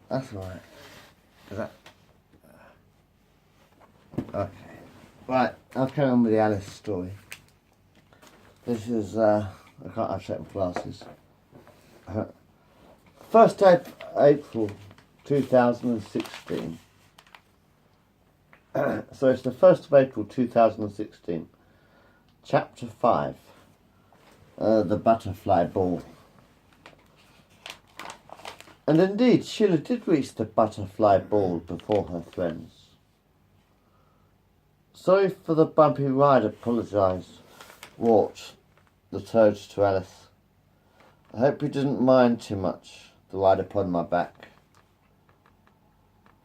That's right. Is that... Okay. Right, I'll carry on with the Alice story. This is, I can't have set my glasses. 1st April 2016. So it's the 1st of April 2016. Chapter 5. The Butterfly Ball. And indeed, Sheila did reach the butterfly ball before her friends. Sorry for the bumpy ride, apologised Wart, the toad, to Alice. I hope you didn't mind too much the ride upon my back.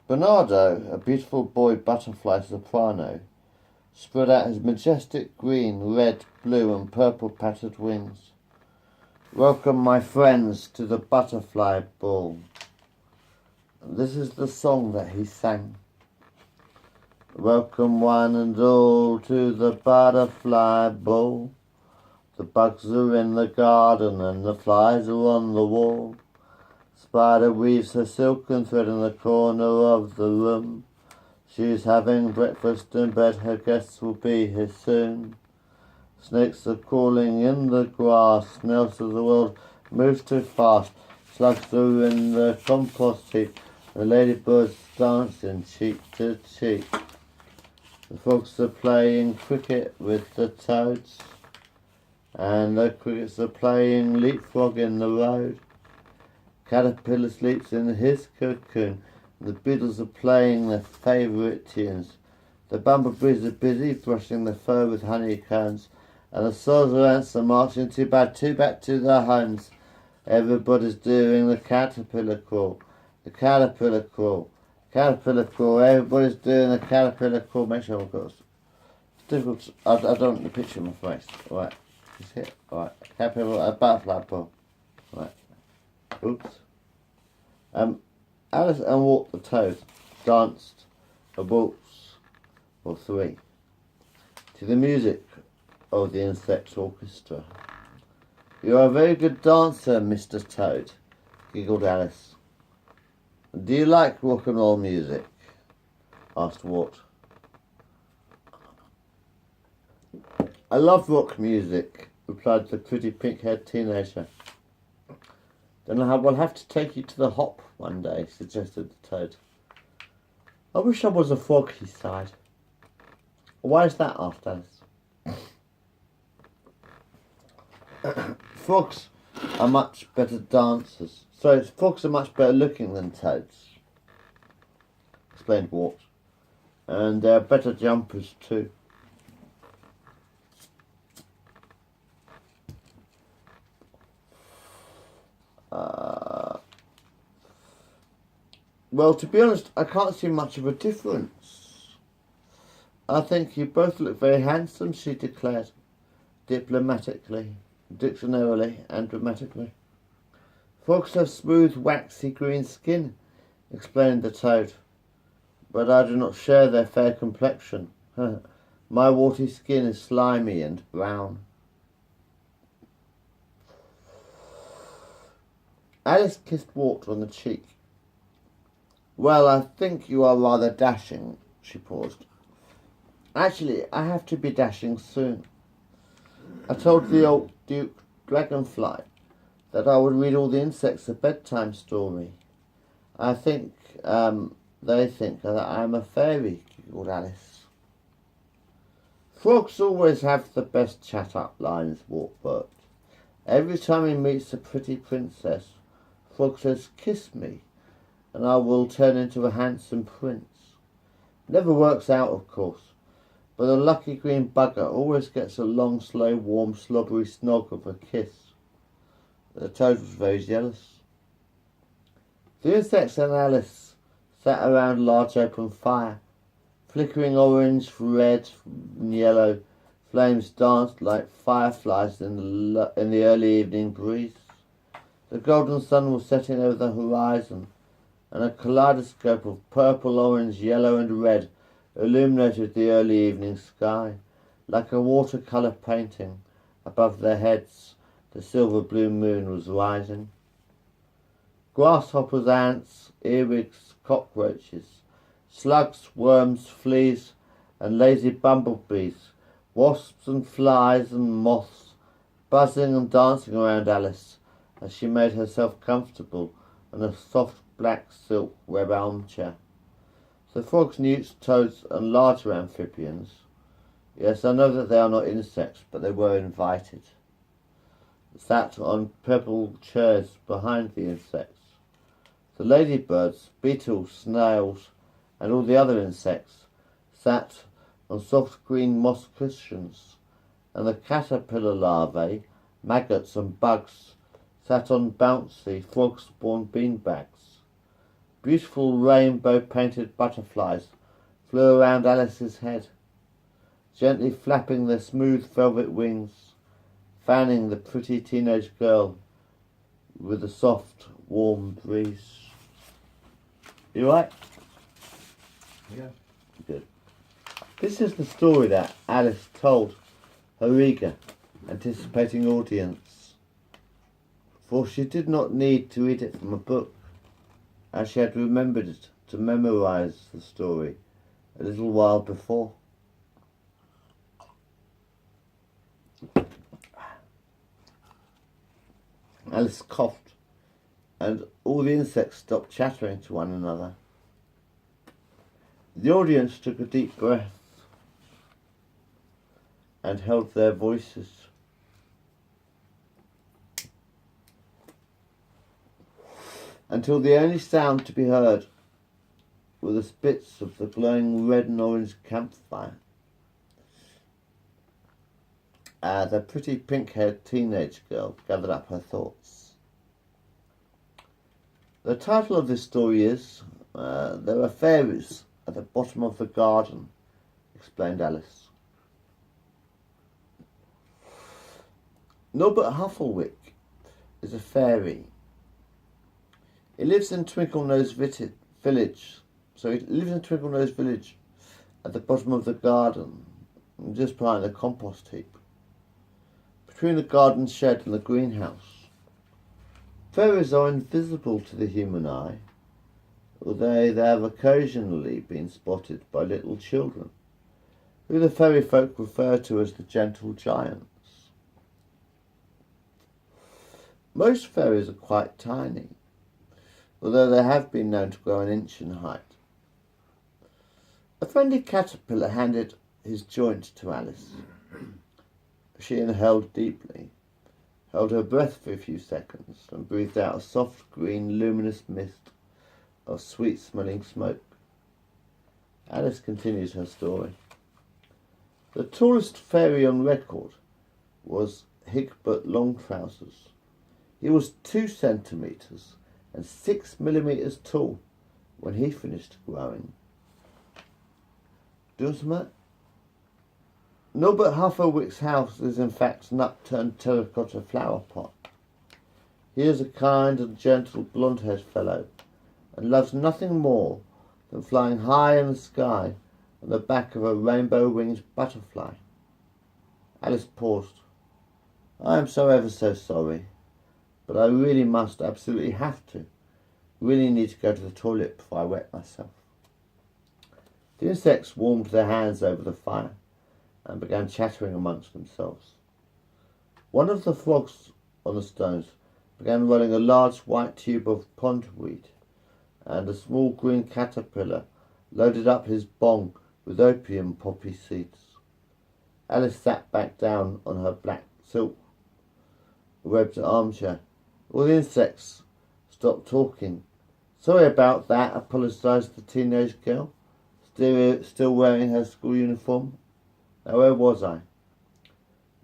Bernardo, a beautiful boy butterfly soprano, spread out his majestic green, red, blue and purple pattered wings. Welcome, my friends, to the butterfly ball. This is the song that he sang. Welcome one and all to the butterfly ball. The bugs are in the garden and the flies are on the wall. Spider weaves her silken thread in the corner of the room. She's having breakfast in bed, her guests will be here soon. Snakes are crawling in the grass, snails of the world moves too fast. Slugs are in the compost heap, the ladybirds dancing cheek to cheek. The frogs are playing cricket with the toads, and the crickets are playing leapfrog in the road. Caterpillar sleeps in his cocoon, the beetles are playing their favourite tunes. The bumblebees are busy brushing the fur with honeycombs, and the soldier ants are marching too back to their homes. Everybody's doing the caterpillar crawl, the caterpillar crawl, caterpillar crawl. Everybody's doing the caterpillar crawl. Make sure I've got it's difficult. I don't want the picture in my face. Right, is it? Right, caterpillar, a butterfly ball. Right. Oops. Alice and Wart the toad danced a waltz or three to the music of the insect orchestra. You are a very good dancer, Mr. Toad, giggled Alice. Do you like rock and roll music? Asked Wart. I love rock music, replied the pretty pink-haired teenager. Then we'll have to take you to the hop one day, suggested the toad. I wish I was a frog, he sighed. Why is that? Asked Alice. Frogs are much better dancers. So frogs are much better looking than toads, explained Wart. And they're better jumpers too. Well, to be honest, I can't see much of a difference. I think you both look very handsome, she declared, diplomatically, dictionarily and dramatically. Frogs have smooth, waxy green skin, explained the toad, but I do not share their fair complexion. My warty skin is slimy and brown. Alice kissed Wart on the cheek. Well, I think you are rather dashing, she paused. Actually, I have to be dashing soon. I told the old Duke Dragonfly that I would read all the insects a bedtime story. I think, they think that I am a fairy, giggled Alice. Frogs always have the best chat-up lines, Wart burped. Every time he meets a pretty princess, Frog says, kiss me, and I will turn into a handsome prince. Never works out, of course, but the lucky green bugger always gets a long, slow, warm, slobbery snog of a kiss. The toad was very jealous. The insects and Alice sat around a large open fire. Flickering orange, red, and yellow flames danced like fireflies in the early evening breeze. The golden sun was setting over the horizon, and a kaleidoscope of purple, orange, yellow and red illuminated the early evening sky. Like a watercolour painting, above their heads the silver blue moon was rising. Grasshoppers, ants, earwigs, cockroaches, slugs, worms, fleas, and lazy bumblebees, wasps and flies and moths, buzzing and dancing around Alice as she made herself comfortable in a soft black silk web armchair. The frogs, newts, toads, and larger amphibians, yes, I know that they are not insects, but they were invited, sat on pebble chairs behind the insects. The ladybirds, beetles, snails, and all the other insects sat on soft green moss cushions, and the caterpillar larvae, maggots, and bugs sat on bouncy frog-spawn beanbags. Beautiful rainbow-painted butterflies flew around Alice's head, gently flapping their smooth velvet wings, fanning the pretty teenage girl with a soft, warm breeze. You right? Yeah. Good. This is the story that Alice told her eager, anticipating audience, for she did not need to read it from a book, as she had remembered it to memorize the story a little while before. Alice coughed, and all the insects stopped chattering to one another. The audience took a deep breath and held their voices. Until the only sound to be heard were the spits of the glowing red and orange campfire. The pretty pink-haired teenage girl gathered up her thoughts. The title of this story is There Are Fairies at the Bottom of the Garden, explained Alice. Norbert Hufflewick is a fairy. He lives in Twinkle-Nose Village. So he lives in Twinkle-Nose Village at the bottom of the garden, just behind the compost heap, between the garden shed and the greenhouse. Fairies are invisible to the human eye, although they have occasionally been spotted by little children, who the fairy folk refer to as the gentle giants. Most fairies are quite tiny, although they have been known to grow an inch in height. A friendly caterpillar handed his joint to Alice. She inhaled deeply, held her breath for a few seconds, and breathed out a soft green luminous mist of sweet-smelling smoke. Alice continues her story. The tallest fairy on record was Higbert Longtrousers. He was 2 centimetres and 6 millimetres tall when he finished growing. Do you want some of that? Norbert Hufflewick's house is in fact an upturned terracotta flower pot. He is a kind and gentle blonde-haired fellow, and loves nothing more than flying high in the sky on the back of a rainbow-winged butterfly. Alice paused. I am so ever so sorry, but I really must, absolutely have to. Really need to go to the toilet before I wet myself. The insects warmed their hands over the fire and began chattering amongst themselves. One of the frogs on the stones began rolling a large white tube of pondweed, and a small green caterpillar loaded up his bong with opium poppy seeds. Alice sat back down on her black silk webbed armchair. All the insects stopped talking. Sorry about that, apologised the teenage girl, still wearing her school uniform. Now where was I?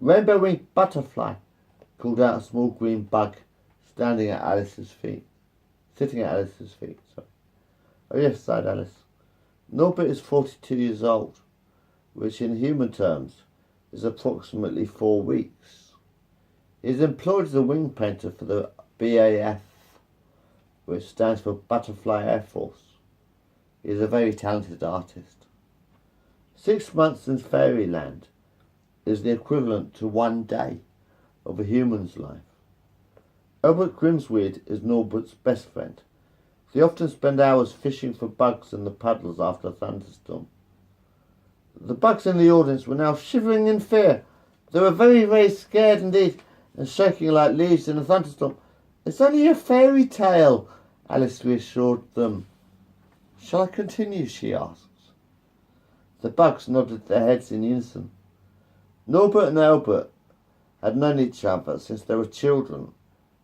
Rainbow-winged butterfly, called out a small green bug sitting at Alice's feet. Oh yes, sighed Alice. Norbert is 42 years old, which in human terms is approximately 4 weeks. He is employed as a wing painter for the BAF, which stands for Butterfly Air Force. He is a very talented artist. 6 months in fairyland is the equivalent to 1 day of a human's life. Albert Grimsweed is Norbert's best friend. They often spend hours fishing for bugs in the puddles after a thunderstorm. The bugs in the audience were now shivering in fear. They were very, very scared indeed, and shaking like leaves in a thunderstorm. "It's only a fairy tale," Alice reassured them. "Shall I continue?" she asked. The bugs nodded their heads in unison. Norbert and Albert had known each other since they were children,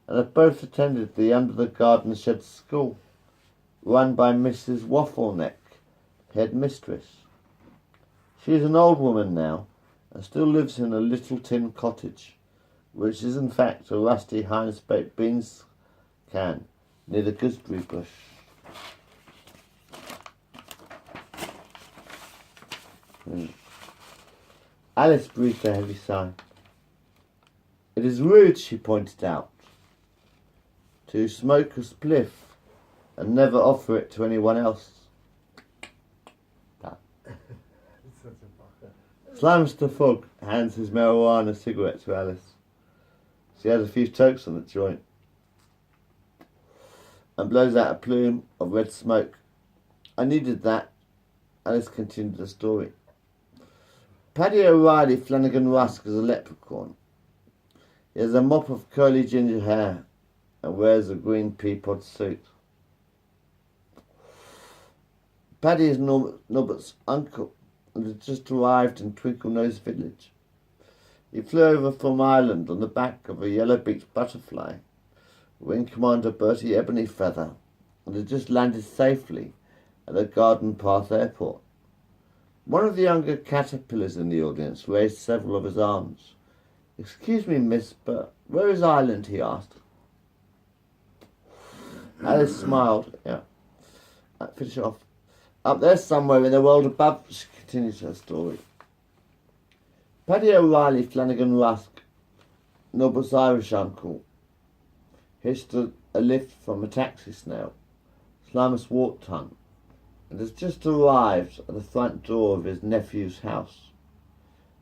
and had both attended the Under the Garden Shed school, run by Mrs. Waffleneck, head mistress. She is an old woman now, and still lives in a little tin cottage, which is in fact a rusty Heinz baked beans can near the gooseberry bush. Alice breathed a heavy sigh. "It is rude," she pointed out, "to smoke a spliff and never offer it to anyone else." Slamster Fogg hands his marijuana cigarette to Alice. She has a few tokes on the joint and blows out a plume of red smoke. "I needed that." Alice continued the story. Paddy O'Reilly Flanagan Rusk is a leprechaun. He has a mop of curly ginger hair and wears a green pea-pod suit. Paddy is Norbert's uncle and had just arrived in Twinkle-Nose Village. He flew over from Ireland on the back of a yellow-beaked butterfly, Wing Commander Bertie Ebonyfeather, and had just landed safely at the Garden Path Airport. One of the younger caterpillars in the audience raised several of his arms. "Excuse me, miss, but where is Ireland?" he asked. Alice smiled. "Yeah, finish off. Up there somewhere in the world above," she continued her story. Paddy O'Reilly Flanagan Rusk, Norbert's Irish uncle, hitched a lift from a taxi snail, Slimus Wart-Tongue, and has just arrived at the front door of his nephew's house.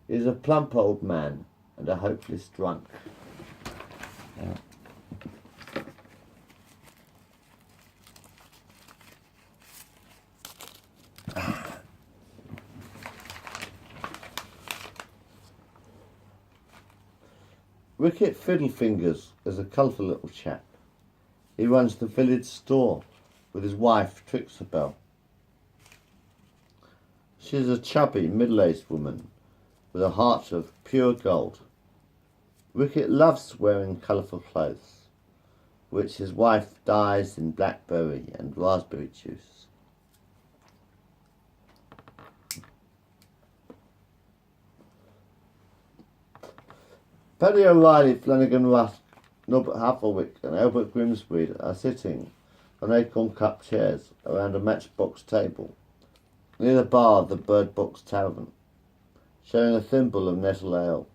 He is a plump old man and a hopeless drunk. Yeah. Wicket Fiddlefingers is a colourful little chap. He runs the village store with his wife, Trixabel. She is a chubby, middle-aged woman with a heart of pure gold. Wicket loves wearing colourful clothes, which his wife dyes in blackberry and raspberry juice. Paddy O'Reilly, Flanagan Rusk, Norbert Hufflewick and Albert Grimsweed are sitting on acorn-cup chairs around a matchbox table near the bar of the Bird Box Tavern, sharing a thimble of nettle ale.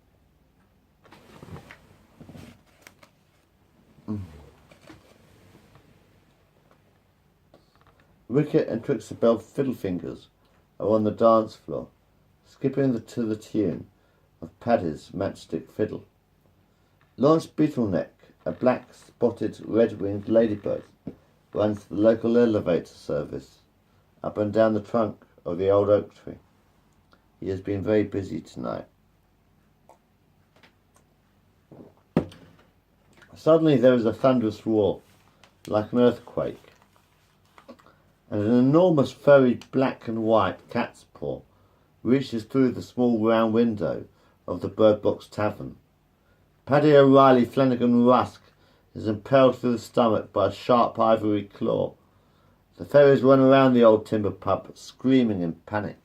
Wicket and Trixabel Fiddlefingers are on the dance floor, skipping to the tune of Paddy's matchstick fiddle. Launch Beetleneck, a black-spotted, red-winged ladybird, runs the local elevator service up and down the trunk of the old oak tree. He has been very busy tonight. Suddenly there is a thunderous roar, like an earthquake, and an enormous furry black and white cat's paw reaches through the small round window of the Bird Box Tavern. Paddy O'Reilly Flanagan Rusk is impaled through the stomach by a sharp ivory claw. The fairies run around the old timber pub, screaming in panic.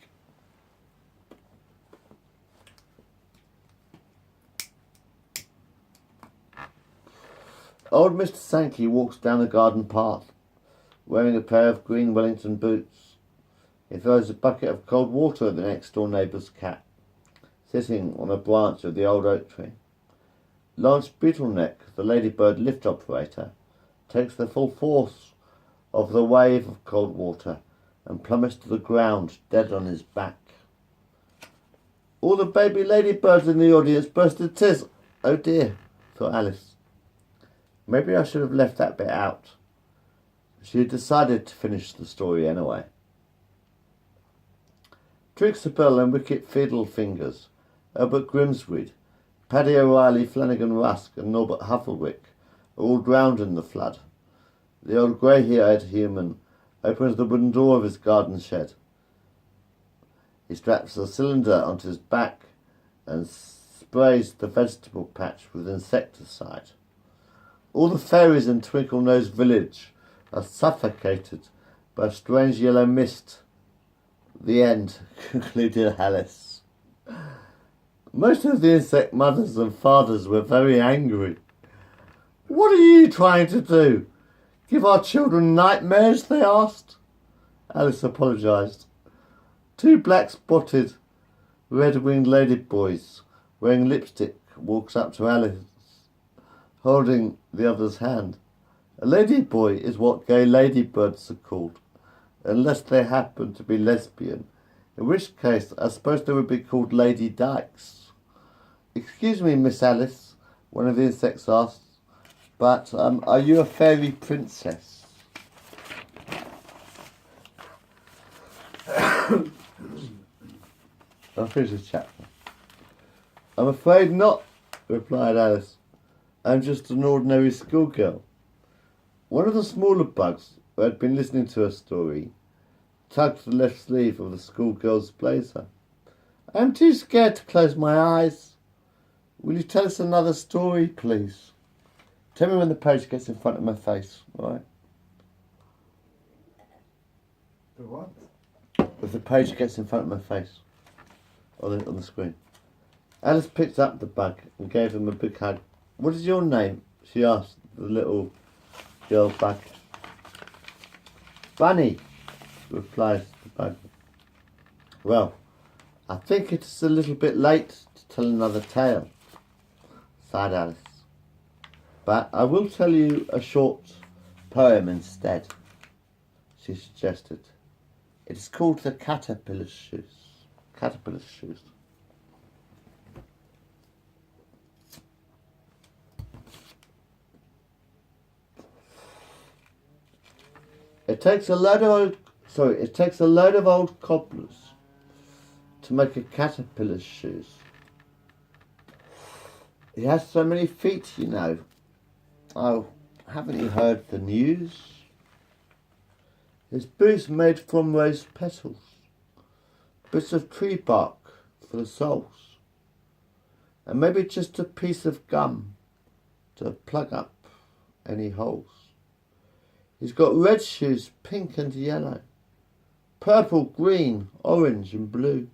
Old Mr. Sankey walks down the garden path, wearing a pair of green Wellington boots. He throws a bucket of cold water at the next-door neighbour's cat, sitting on a branch of the old oak tree. Lance Beetleneck, the ladybird lift operator, takes the full force of the wave of cold water and plummets to the ground, dead on his back. All the baby ladybirds in the audience burst into tears. "Oh dear," thought Alice. Maybe I should have left that bit out. She had decided to finish the story anyway. Trixabel and Wicket Fiddlefingers, Herbert Grimsweed, Paddy O'Reilly, Flanagan Rusk and Norbert Hufflewick are all drowned in the flood. The old grey-haired human opens the wooden door of his garden shed. He straps a cylinder onto his back and sprays the vegetable patch with insecticide. All the fairies in Twinkle-Nose Village are suffocated by a strange yellow mist. The end, concluded Alice. Most of the insect mothers and fathers were very angry. What are you trying to do? Give our children nightmares? They asked. Alice apologised. Two black-spotted, red-winged ladyboys wearing lipstick walks up to Alice, holding the other's hand. A ladyboy is what gay ladybirds are called, unless they happen to be lesbian, in which case I suppose they would be called Lady Dykes. Excuse me, Miss Alice, one of the insects asked, but are you a fairy princess? I'll finish this chapter. I'm afraid not, replied Alice. I'm just an ordinary schoolgirl. One of the smaller bugs, who had been listening to her story, tugged the left sleeve of the schoolgirl's blazer. I'm too scared to close my eyes. Will you tell us another story, please? Tell me when the page gets in front of my face, all right? The what? If the page gets in front of my face on the screen. Alice picked up the bug and gave him a big hug. What is your name? She asked the little girl bug. Bunny, replies the bug. Well, I think it's a little bit late to tell another tale, sighed Alice. But I will tell you a short poem instead, she suggested. It is called The Caterpillar's Shoes. Caterpillar's Shoes. It takes a load of old cobblers to make a caterpillar's shoes. He has so many feet, you know. Oh, haven't you heard the news? His boots made from rose petals, bits of tree bark for the soles, and maybe just a piece of gum to plug up any holes. He's got red shoes, pink and yellow, purple, green, orange and blue.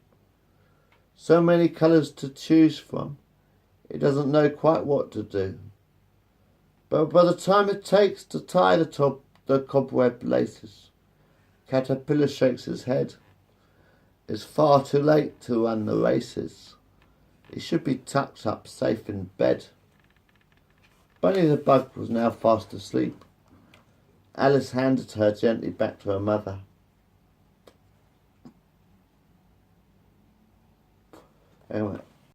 So many colours to choose from, he doesn't know quite what to do. But by the time it takes to tie the cobweb laces, Caterpillar shakes his head. It's far too late to run the races. He should be tucked up safe in bed. Bunny the bug was now fast asleep. Alice handed her gently back to her mother. Anyway,